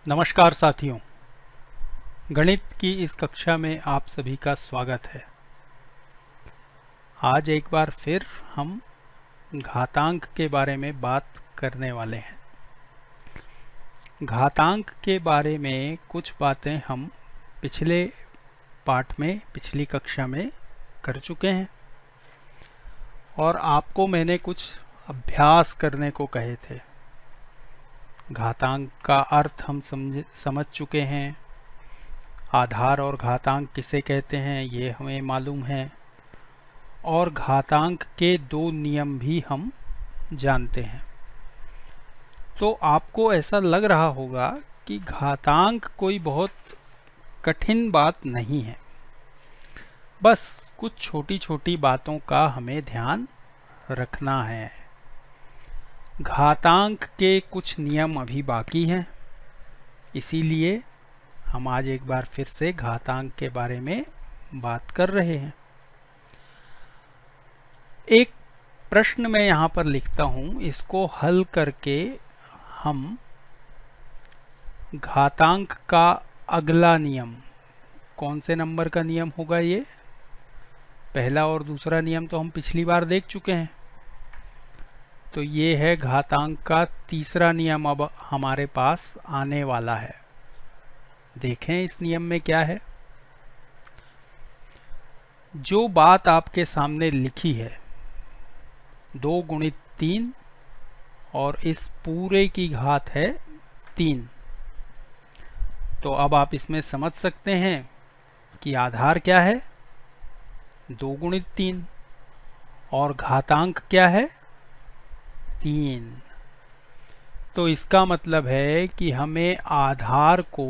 नमस्कार साथियों, गणित की इस कक्षा में आप सभी का स्वागत है। आज एक बार फिर हम घातांक के बारे में बात करने वाले हैं। घातांक के बारे में कुछ बातें हम पिछले पाठ में, पिछली कक्षा में कर चुके हैं और आपको मैंने कुछ अभ्यास करने को कहे थे। घातांक का अर्थ हम समझ चुके हैं। आधार और घातांक किसे कहते हैं ये हमें मालूम है और घातांक के दो नियम भी हम जानते हैं। तो आपको ऐसा लग रहा होगा कि घातांक कोई बहुत कठिन बात नहीं है, बस कुछ छोटी छोटी बातों का हमें ध्यान रखना है। घातांक के कुछ नियम अभी बाकी हैं, इसीलिए हम आज एक बार फिर से घातांक के बारे में बात कर रहे हैं। एक प्रश्न मैं यहाँ पर लिखता हूँ, इसको हल करके हम घातांक का अगला नियम, कौन से नंबर का नियम होगा ये? पहला और दूसरा नियम तो हम पिछली बार देख चुके हैं, तो ये है घातांक का तीसरा नियम अब हमारे पास आने वाला है। देखें इस नियम में क्या है। जो बात आपके सामने लिखी है 2 गुणित 3 और इस पूरे की घात है 3, तो अब आप इसमें समझ सकते हैं कि आधार क्या है 2 गुणित 3 और घातांक क्या है 3। तो इसका मतलब है कि हमें आधार को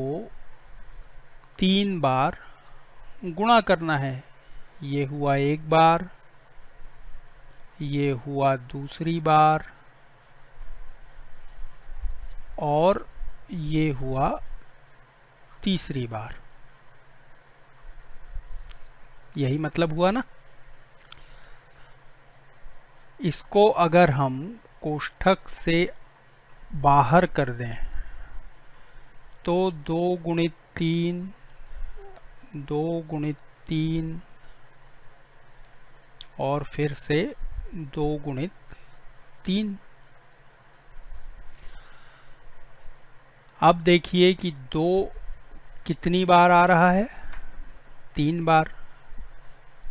3 बार गुणा करना है। ये हुआ एक बार, ये हुआ दूसरी बार और ये हुआ तीसरी बार। यही मतलब हुआ ना। इसको अगर हम कोष्ठक से बाहर कर दें तो 2 गुणित 3, 2 गुणित 3 और फिर से 2 गुणित 3। अब देखिए कि 2 कितनी बार आ रहा है? 3 बार।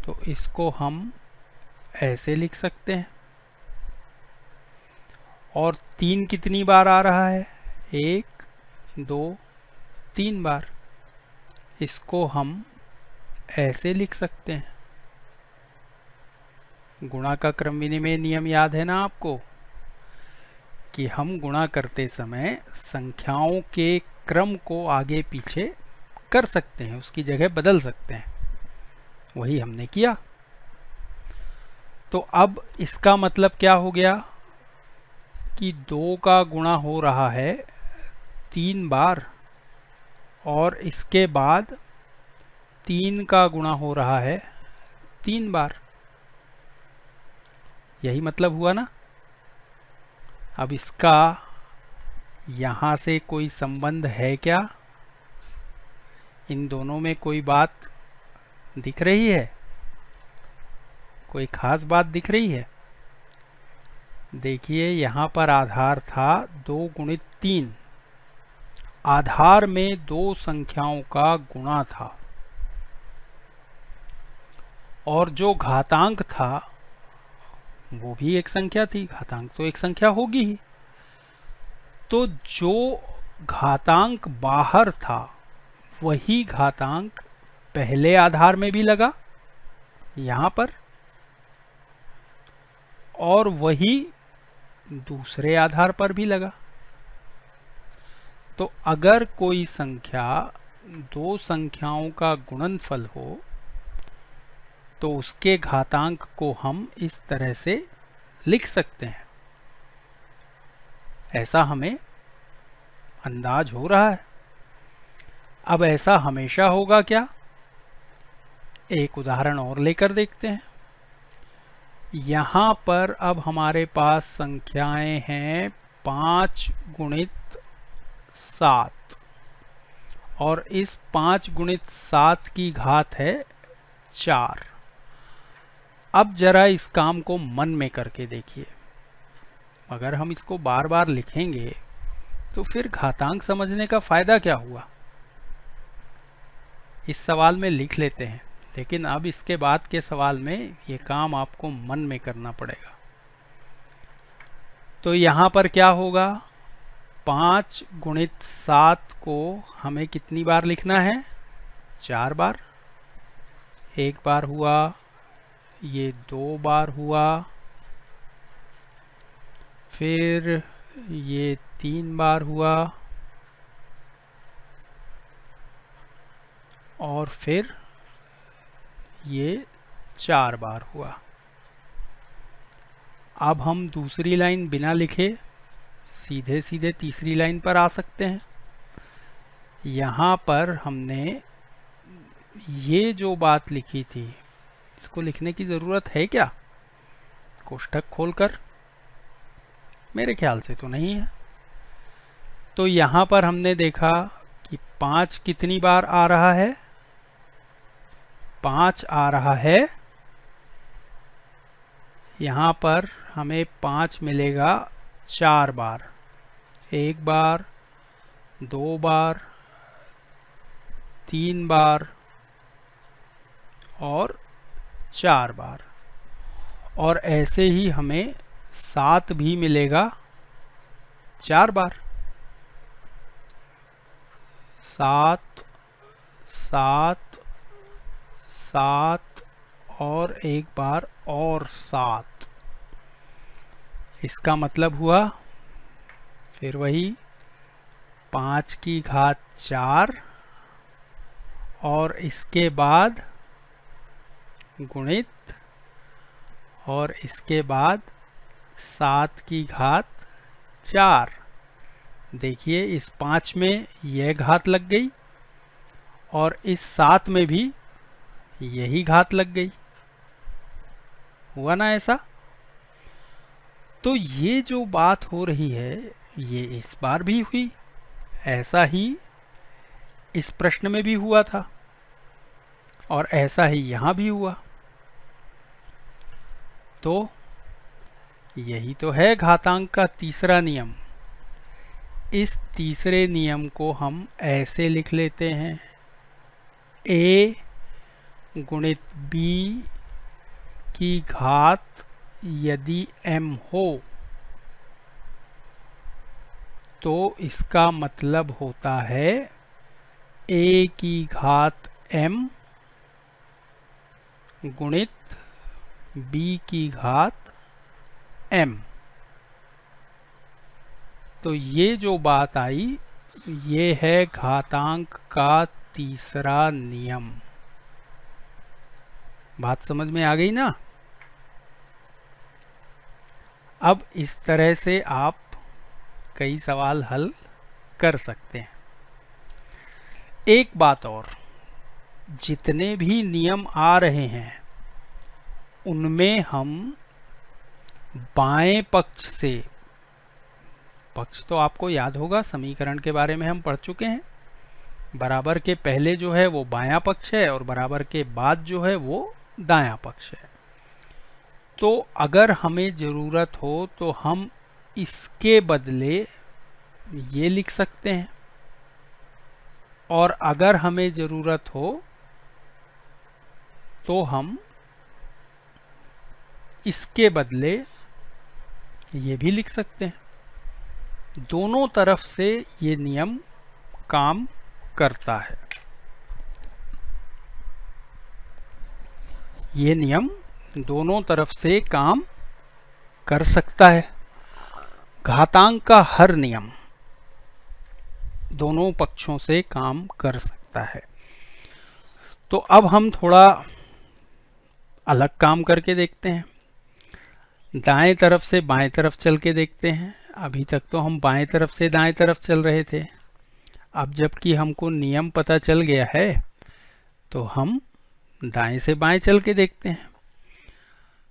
तो इसको हम ऐसे लिख सकते हैं। और 3 कितनी बार आ रहा है? 1, 2, 3 बार। इसको हम ऐसे लिख सकते हैं। गुणा का क्रम विनिमय नियम याद है ना आपको, कि हम गुणा करते समय संख्याओं के क्रम को आगे पीछे कर सकते हैं, उसकी जगह बदल सकते हैं। वही हमने किया। तो अब इसका मतलब क्या हो गया कि 2 का गुणा हो रहा है 3 बार और इसके बाद 3 का गुणा हो रहा है 3 बार। यही मतलब हुआ ना। अब इसका यहाँ से कोई संबंध है क्या? इन दोनों में कोई बात दिख रही है? कोई खास बात दिख रही है? देखिए यहाँ पर आधार था 2 गुणित 3। आधार में 2 संख्याओं का गुणा था और जो घातांक था वो भी एक संख्या थी। घातांक तो एक संख्या होगी ही। तो जो घातांक बाहर था वही घातांक पहले आधार में भी लगा यहाँ पर, और वही दूसरे आधार पर भी लगा। तो अगर कोई संख्या 2 संख्याओं का गुणनफल हो तो उसके घातांक को हम इस तरह से लिख सकते हैं। ऐसा हमें अंदाज हो रहा है। अब ऐसा हमेशा होगा क्या? एक उदाहरण और लेकर देखते हैं। यहाँ पर अब हमारे पास संख्याएं हैं 5 गुणित 7। और इस 5 गुणित 7 की घात है 4। अब जरा इस काम को मन में करके देखिए। अगर हम इसको बार बार लिखेंगे तो फिर घातांक समझने का फायदा क्या हुआ। इस सवाल में लिख लेते हैं, लेकिन अब इसके बाद के सवाल में ये काम आपको मन में करना पड़ेगा। तो यहाँ पर क्या होगा, 5 गुणित 7 को हमें कितनी बार लिखना है, 4 बार। एक बार हुआ, ये 2 बार हुआ, फिर ये 3 बार हुआ, और फिर ये 4 बार हुआ। अब हम दूसरी लाइन बिना लिखे सीधे सीधे तीसरी लाइन पर आ सकते हैं। यहाँ पर हमने ये जो बात लिखी थी, इसको लिखने की ज़रूरत है क्या कोष्ठक खोलकर? मेरे ख्याल से तो नहीं है। तो यहाँ पर हमने देखा कि 5 कितनी बार आ रहा है, 5 आ रहा है। यहाँ पर हमें 5 मिलेगा 4 बार, 1 बार, 2 बार, 3 बार और 4 बार। और ऐसे ही हमें 7 भी मिलेगा 4 बार। 7, 7, 7 और 1 बार और 7। इसका मतलब हुआ फिर वही 5 की घात 4 और इसके बाद गुणित और इसके बाद 7 की घात 4। देखिए इस 5 में यह घात लग गई और इस 7 में भी यही घात लग गई। हुआ ना ऐसा? तो ये जो बात हो रही है ये इस बार भी हुई, ऐसा ही इस प्रश्न में भी हुआ था और ऐसा ही यहाँ भी हुआ। तो यही तो है घातांक का तीसरा नियम। इस तीसरे नियम को हम ऐसे लिख लेते हैं, a गुणित b की घात यदि m हो तो इसका मतलब होता है a की घात m गुणित b की घात m। तो ये जो बात आई ये है घातांक का तीसरा नियम। बात समझ में आ गई ना? अब इस तरह से आप कई सवाल हल कर सकते हैं। एक बात और, जितने भी नियम आ रहे हैं उनमें हम बाएं पक्ष से, पक्ष तो आपको याद होगा, समीकरण के बारे में हम पढ़ चुके हैं। बराबर के पहले जो है वो बायां पक्ष है और बराबर के बाद जो है वो दायां पक्ष है। तो अगर हमें ज़रूरत हो तो हम इसके बदले ये लिख सकते हैं, और अगर हमें ज़रूरत हो तो हम इसके बदले ये भी लिख सकते हैं। दोनों तरफ से ये नियम काम करता है। ये नियम दोनों तरफ से काम कर सकता है। घातांक का हर नियम दोनों पक्षों से काम कर सकता है। तो अब हम थोड़ा अलग काम करके देखते हैं। दाएं तरफ से बाएं तरफ चल के देखते हैं। अभी तक तो हम बाएं तरफ से दाएं तरफ चल रहे थे। अब जबकि हमको नियम पता चल गया है तो हम दाएं से बाएं चल के देखते हैं।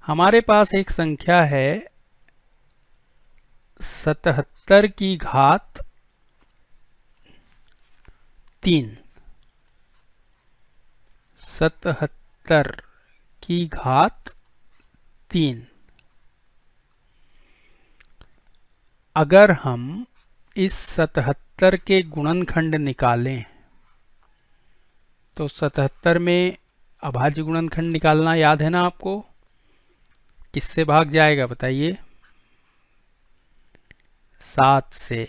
हमारे पास एक संख्या है 77 की घात 3। 77 की घात 3। अगर हम इस 77 के गुणनखंड निकालें तो 77 में अभाज्य गुणनखंड निकालना याद है ना आपको? किससे भाग जाएगा बताइए? 7 से।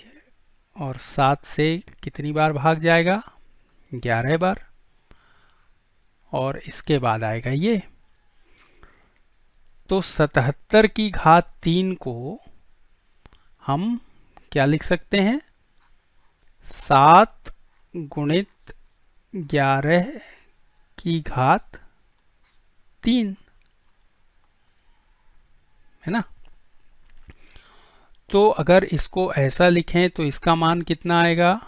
और 7 से कितनी बार भाग जाएगा? 11 बार। और इसके बाद आएगा ये। तो 77 की घात 3 को हम क्या लिख सकते हैं? 7 गुणित 11 की घात 3, है ना? तो अगर इसको ऐसा लिखें तो इसका मान कितना आएगा?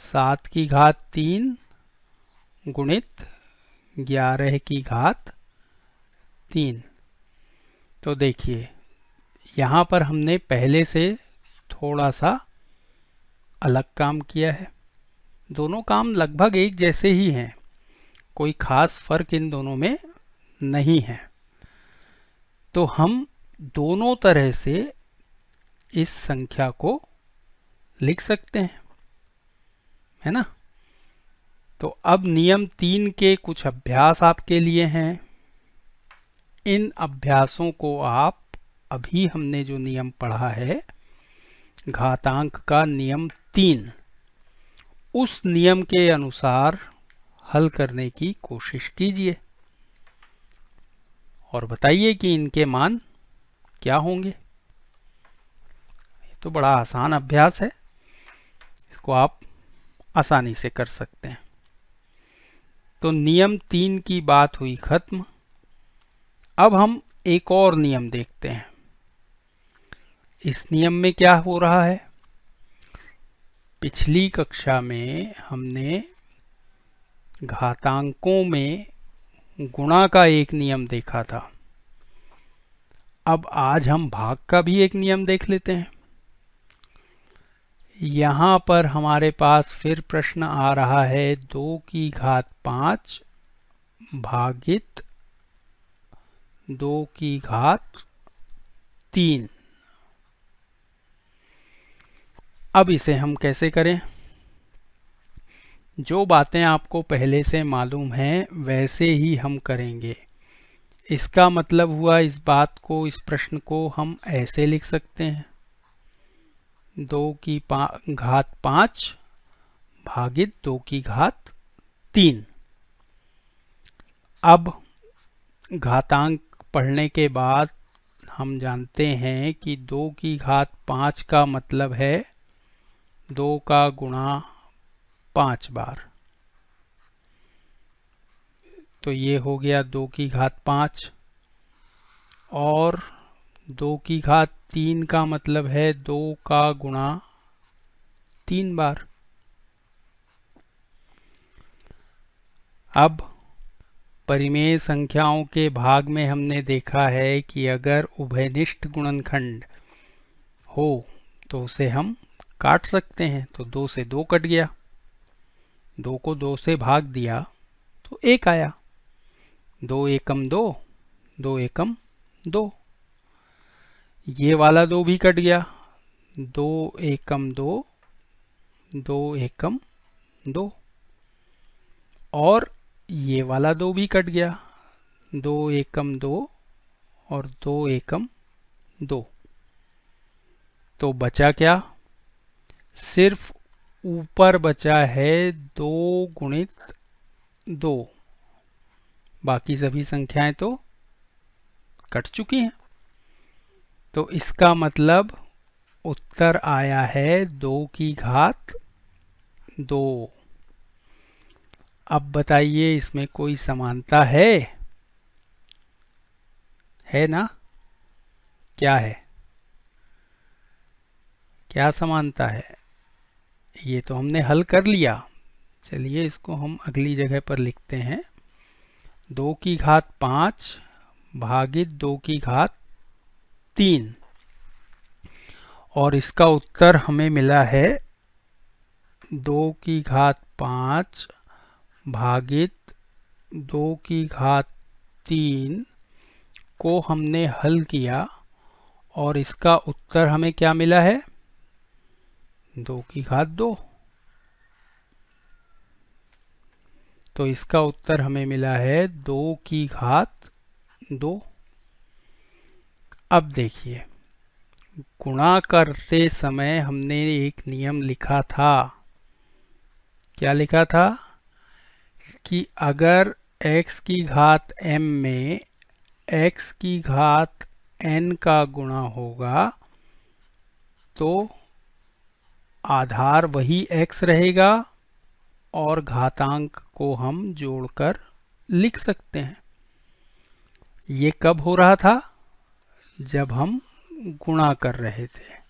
7 की घात 3 गुणित 11 की घात 3। तो देखिए यहाँ पर हमने पहले से थोड़ा सा अलग काम किया है। दोनों काम लगभग एक जैसे ही हैं, कोई खास फर्क इन दोनों में नहीं है। तो हम दोनों तरह से इस संख्या को लिख सकते हैं, है ना? तो अब नियम 3 के कुछ अभ्यास आपके लिए हैं। इन अभ्यासों को आप अभी हमने जो नियम पढ़ा है घातांक का नियम 3, उस नियम के अनुसार हल करने की कोशिश कीजिए और बताइए कि इनके मान क्या होंगे। ये तो बड़ा आसान अभ्यास है, इसको आप आसानी से कर सकते हैं। तो नियम 3 की बात हुई खत्म। अब हम एक और नियम देखते हैं। इस नियम में क्या हो रहा है? पिछली कक्षा में हमने घातांकों में गुणा का एक नियम देखा था। अब आज हम भाग का भी एक नियम देख लेते हैं। यहाँ पर हमारे पास फिर प्रश्न आ रहा है 2 की घात 5 भागित 2 की घात 3। अब इसे हम कैसे करें? जो बातें आपको पहले से मालूम हैं वैसे ही हम करेंगे। इसका मतलब हुआ इस बात को, इस प्रश्न को हम ऐसे लिख सकते हैं 2 की घात 5 भागित 2 की घात 3। अब घातांक पढ़ने के बाद हम जानते हैं कि 2 की घात 5 का मतलब है 2 का गुणा 5 बार। तो ये हो गया 2 की घात 5। और 2 की घात 3 का मतलब है 2 का गुणा 3 बार। अब परिमेय संख्याओं के भाग में हमने देखा है कि अगर उभयनिष्ठ गुणनखंड हो तो उसे हम काट सकते हैं। तो 2 से 2 कट गया, 2 को 2 से भाग दिया तो 1 आया। 2 एकम 2, 2 एकम 2। ये वाला 2 भी कट गया, 2 एकम 2, 2 एकम 2। और ये वाला 2 भी कट गया, 2 एकम 2 और 2 एकम 2। तो बचा क्या? सिर्फ ऊपर बचा है 2 गुणित 2। बाकी सभी संख्याएं तो कट चुकी हैं। तो इसका मतलब उत्तर आया है 2 की घात 2। अब बताइए इसमें कोई समानता है ना? क्या है? क्या समानता है? ये तो हमने हल कर लिया। चलिए इसको हम अगली जगह पर लिखते हैं। 2 की घात 5 भागित 2 की घात 3। और इसका उत्तर हमें मिला है 2 की घात 5 भागित 2⁻³ को हमने हल किया और इसका उत्तर हमें क्या मिला है? 2⁻²। तो इसका उत्तर हमें मिला है 2⁻²। अब देखिए, गुणा करते समय हमने एक नियम लिखा था। क्या लिखा था? कि अगर x⁻m में x⁻n का गुणा होगा तो आधार वही x रहेगा और घातांक को हम जोड़कर लिख सकते हैं। ये कब हो रहा था? जब हम गुणा कर रहे थे।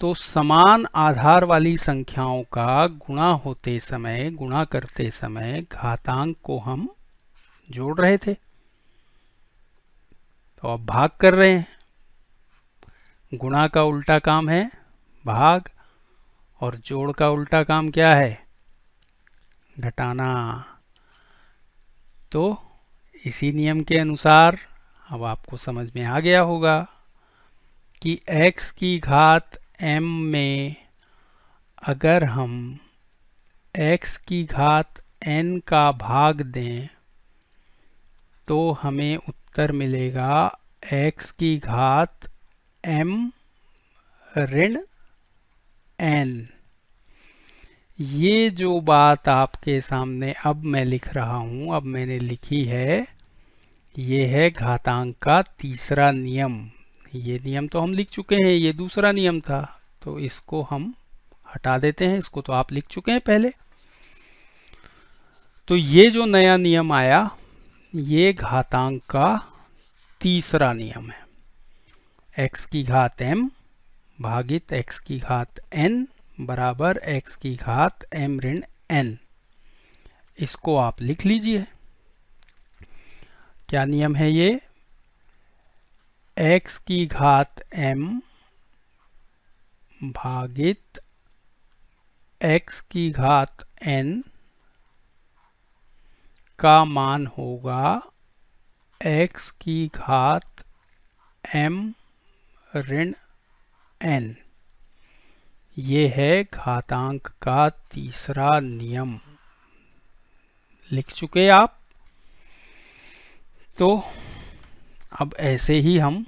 तो समान आधार वाली संख्याओं का गुणा करते समय घातांक को हम जोड़ रहे थे। तो अब भाग कर रहे हैं। गुणा का उल्टा काम है भाग, और जोड़ का उल्टा काम क्या है? घटाना। तो इसी नियम के अनुसार अब आपको समझ में आ गया होगा कि x⁻m में अगर हम x⁻n का भाग दें तो हमें उत्तर मिलेगा x⁻m-n। ये जो बात आपके सामने अब मैं लिख रहा हूँ, अब मैंने लिखी है, ये है घातांक का तीसरा नियम। ये नियम तो हम लिख चुके हैं, ये दूसरा नियम था, तो इसको हम हटा देते हैं। इसको तो आप लिख चुके हैं पहले। तो ये जो नया नियम आया, ये घातांक का तीसरा नियम है। x⁻m भागित x⁻n बराबर x⁻m-n। इसको आप लिख लीजिए। क्या नियम है ये? x⁻m भागित x⁻n का मान होगा x⁻m-n। ये है घातांक का तीसरा नियम। लिख चुके आप? तो अब ऐसे ही हम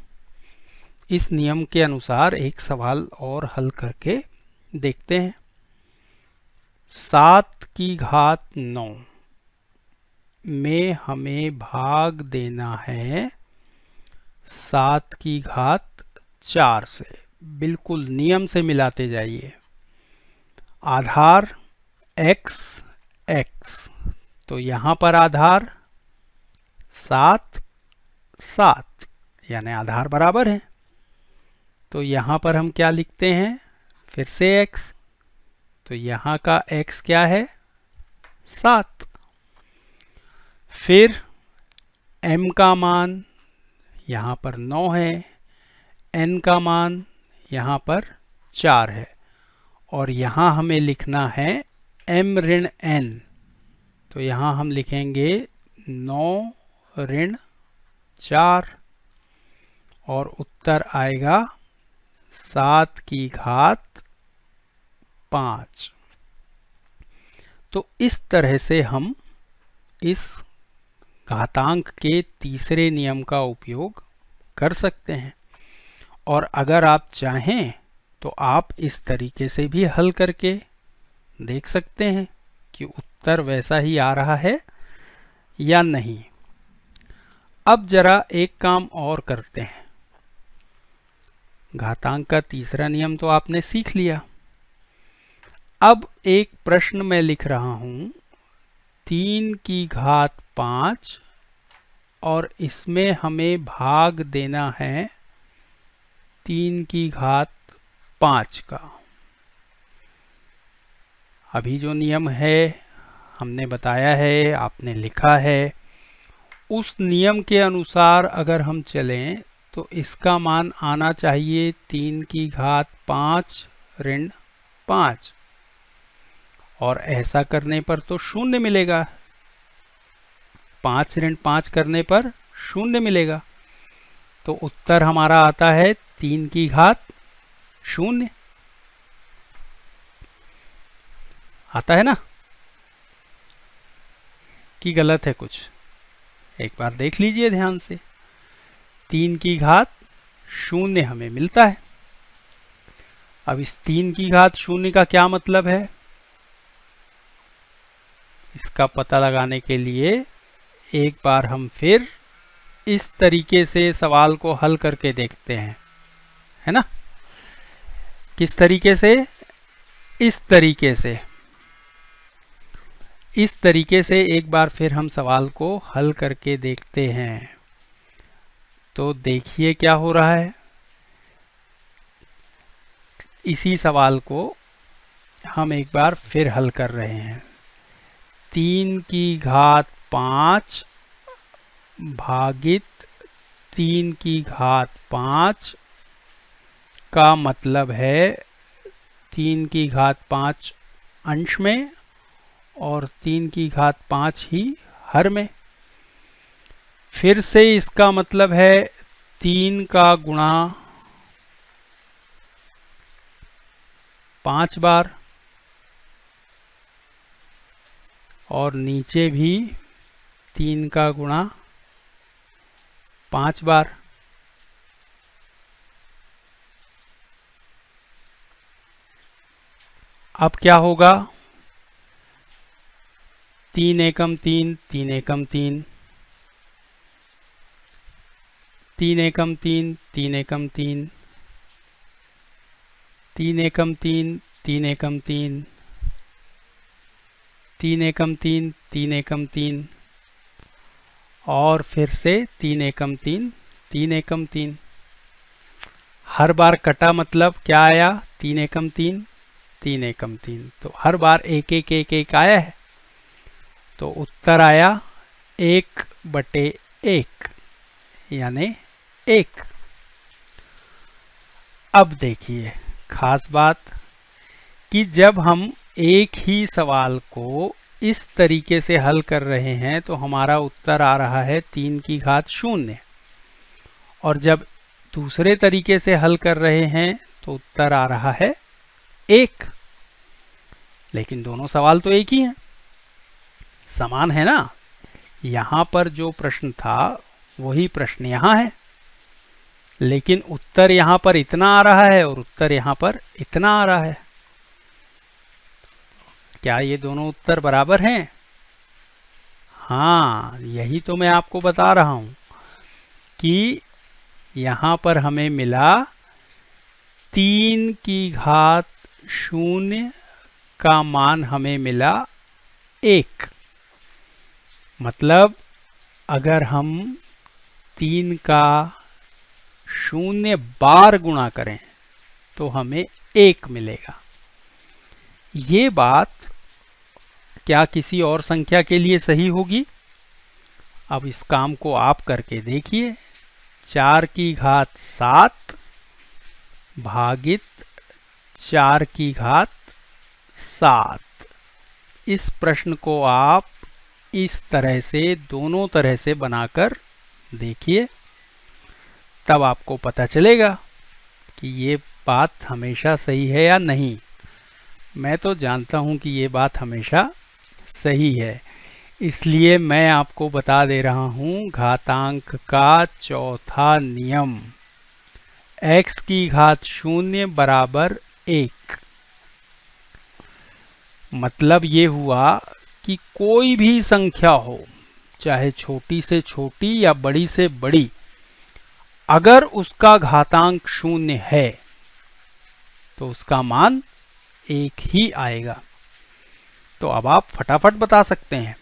इस नियम के अनुसार एक सवाल और हल करके देखते हैं। 7⁻9 में हमें भाग देना है 7⁻4 से। बिल्कुल नियम से मिलाते जाइए। आधार x, तो यहाँ पर आधार 7 यानी आधार बराबर है। तो यहाँ पर हम क्या लिखते हैं? फिर से x, तो यहाँ का x क्या है? 7। फिर m का मान यहाँ पर 9 है, n का मान यहाँ पर 4 है, और यहाँ हमें लिखना है m-n। तो यहाँ हम लिखेंगे 9-4 और उत्तर आएगा 7⁻5। तो इस तरह से हम इस घातांक के तीसरे नियम का उपयोग कर सकते हैं। और अगर आप चाहें तो आप इस तरीके से भी हल करके देख सकते हैं कि उत्तर वैसा ही आ रहा है या नहीं। अब जरा एक काम और करते हैं। घातांक का तीसरा नियम तो आपने सीख लिया। अब एक प्रश्न मैं लिख रहा हूं 3⁻5 और इसमें हमें भाग देना है 3⁻5 का। अभी जो नियम है हमने बताया है, आपने लिखा है, उस नियम के अनुसार अगर हम चलें तो इसका मान आना चाहिए 3⁻5-5, और ऐसा करने पर तो 0 मिलेगा। 5 ऋण 5 करने पर 0 मिलेगा। तो उत्तर हमारा आता है 3 की घात 0। आता है ना कि गलत है कुछ? एक बार देख लीजिए ध्यान से। 3 की घात 0 हमें मिलता है। अब इस 3 की घात 0 का क्या मतलब है, इसका पता लगाने के लिए एक बार हम फिर इस तरीके से सवाल को हल करके देखते हैं, है ना? किस तरीके से? इस तरीके से एक बार फिर हम सवाल को हल करके देखते हैं। तो देखिए क्या हो रहा है। इसी सवाल को हम एक बार फिर हल कर रहे हैं। 3 की घात 5 भागित 3 की घात 5 का मतलब है 3 की घात 5 अंश में और 3 की घात 5 ही हर में। फिर से इसका मतलब है 3 का गुणा 5 बार और नीचे भी 3 का गुणा 5 बार। अब क्या होगा? 3 एकम 3, 3 एकम 3, 3 एकम 3, 3 एकम 3, 3 एकम 3, 3 एकम 3, 3 एकम 3, 3 एकम 3 और फिर से 3 एकम 3, 3 एकम 3। हर बार कटा मतलब क्या आया? 3 एकम 3, 3 एकम 3। तो हर बार 1 1 1 1 आया है। तो उत्तर आया 1/1 यानी 1। अब देखिए खास बात कि जब हम एक ही सवाल को इस तरीके से हल कर रहे हैं तो हमारा उत्तर आ रहा है 3 की घात 0 और जब दूसरे तरीके से हल कर रहे हैं तो उत्तर आ रहा है 1। लेकिन दोनों सवाल तो एक ही हैं, समान है ना। यहां पर जो प्रश्न था वही प्रश्न यहां है, लेकिन उत्तर यहां पर इतना आ रहा है और उत्तर यहां पर इतना आ रहा है। क्या ये दोनों उत्तर बराबर हैं? हाँ, यही तो मैं आपको बता रहा हूं कि यहां पर हमें मिला 3 की घात 0 का मान हमें मिला 1। मतलब अगर हम 3 का 0 बार गुणा करें तो हमें 1 मिलेगा। ये बात क्या किसी और संख्या के लिए सही होगी? अब इस काम को आप करके देखिए। 4 की घात 7 भागित 4 की घात 7। इस प्रश्न को आप इस तरह से दोनों तरह से बनाकर देखिए, तब आपको पता चलेगा कि ये बात हमेशा सही है या नहीं। मैं तो जानता हूं कि ये बात हमेशा सही है, इसलिए मैं आपको बता दे रहा हूं घातांक का चौथा नियम, x की घात 0 बराबर 1। मतलब ये हुआ कि कोई भी संख्या हो, चाहे छोटी से छोटी या बड़ी से बड़ी, अगर उसका घातांक 0 है तो उसका मान 1 ही आएगा। तो अब आप फटाफट बता सकते हैं।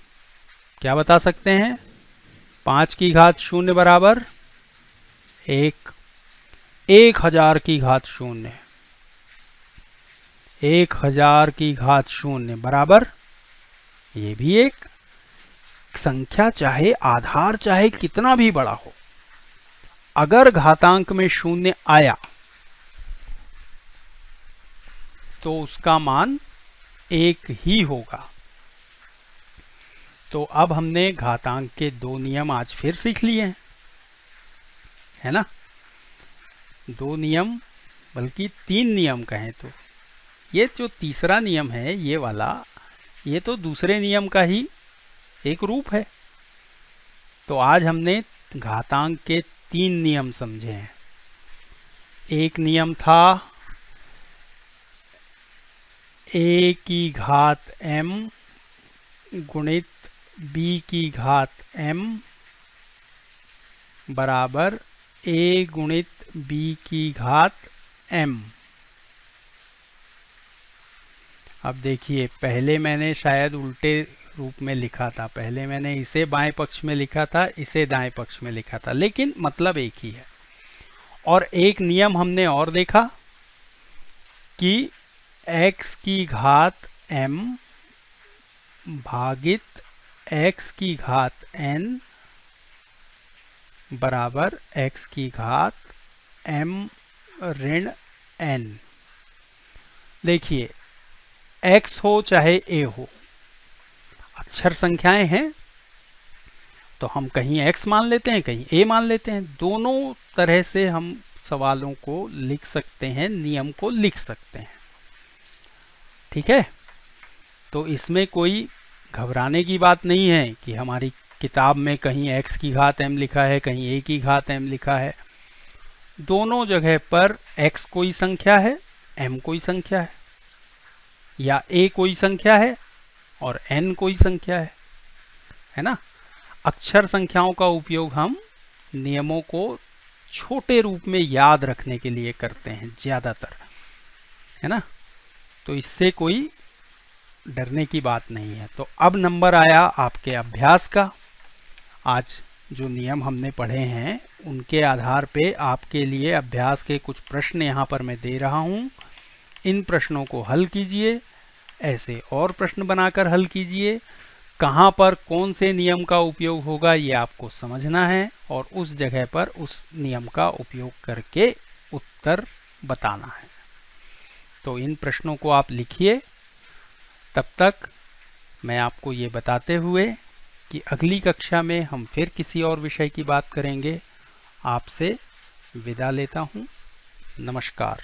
क्या बता सकते हैं? 5 की घात 0 बराबर 1, 1000 की घात 0, 1000 की घात 0 बराबर ये भी एक संख्या, चाहे आधार चाहे कितना भी बड़ा हो, अगर घातांक में 0 आया तो उसका मान 1 ही होगा। तो अब हमने घातांक के 2 नियम आज फिर सीख लिए हैं, है ना। 2 नियम, बल्कि 3 नियम कहें तो। ये जो तीसरा नियम है ये वाला, ये तो दूसरे नियम का ही एक रूप है। तो आज हमने घातांक के 3 नियम समझे हैं। एक नियम था a की घात m गुणित b की घात m बराबर a गुणित b की घात m। अब देखिए, पहले मैंने शायद उल्टे रूप में लिखा था। पहले मैंने इसे बाएं पक्ष में लिखा था, इसे दाएं पक्ष में लिखा था, लेकिन मतलब एक ही है। और एक नियम हमने और देखा कि x की घात m भागित x की घात n बराबर x की घात m ऋण n। देखिए, x हो चाहे a हो, अक्षर संख्याएं हैं तो हम कहीं x मान लेते हैं, कहीं a मान लेते हैं। दोनों तरह से हम सवालों को लिख सकते हैं, नियम को लिख सकते हैं, ठीक है। तो इसमें कोई घबराने की बात नहीं है कि हमारी किताब में कहीं x की घात m लिखा है, कहीं a की घात m लिखा है। दोनों जगह पर x कोई संख्या है, m कोई संख्या है, या a कोई संख्या है और n कोई संख्या है ना। अक्षर संख्याओं का उपयोग हम नियमों को छोटे रूप में याद रखने के लिए करते हैं ज्यादातर, है ना। तो इससे कोई डरने की बात नहीं है। तो अब नंबर आया आपके अभ्यास का। आज जो नियम हमने पढ़े हैं उनके आधार पे आपके लिए अभ्यास के कुछ प्रश्न यहाँ पर मैं दे रहा हूँ। इन प्रश्नों को हल कीजिए, ऐसे और प्रश्न बनाकर हल कीजिए। कहाँ पर कौन से नियम का उपयोग होगा ये आपको समझना है, और उस जगह पर उस नियम का उपयोग करके उत्तर बताना है। तो इन प्रश्नों को आप लिखिए। तब तक मैं आपको ये बताते हुए कि अगली कक्षा में हम फिर किसी और विषय की बात करेंगे, आपसे विदा लेता हूँ। नमस्कार।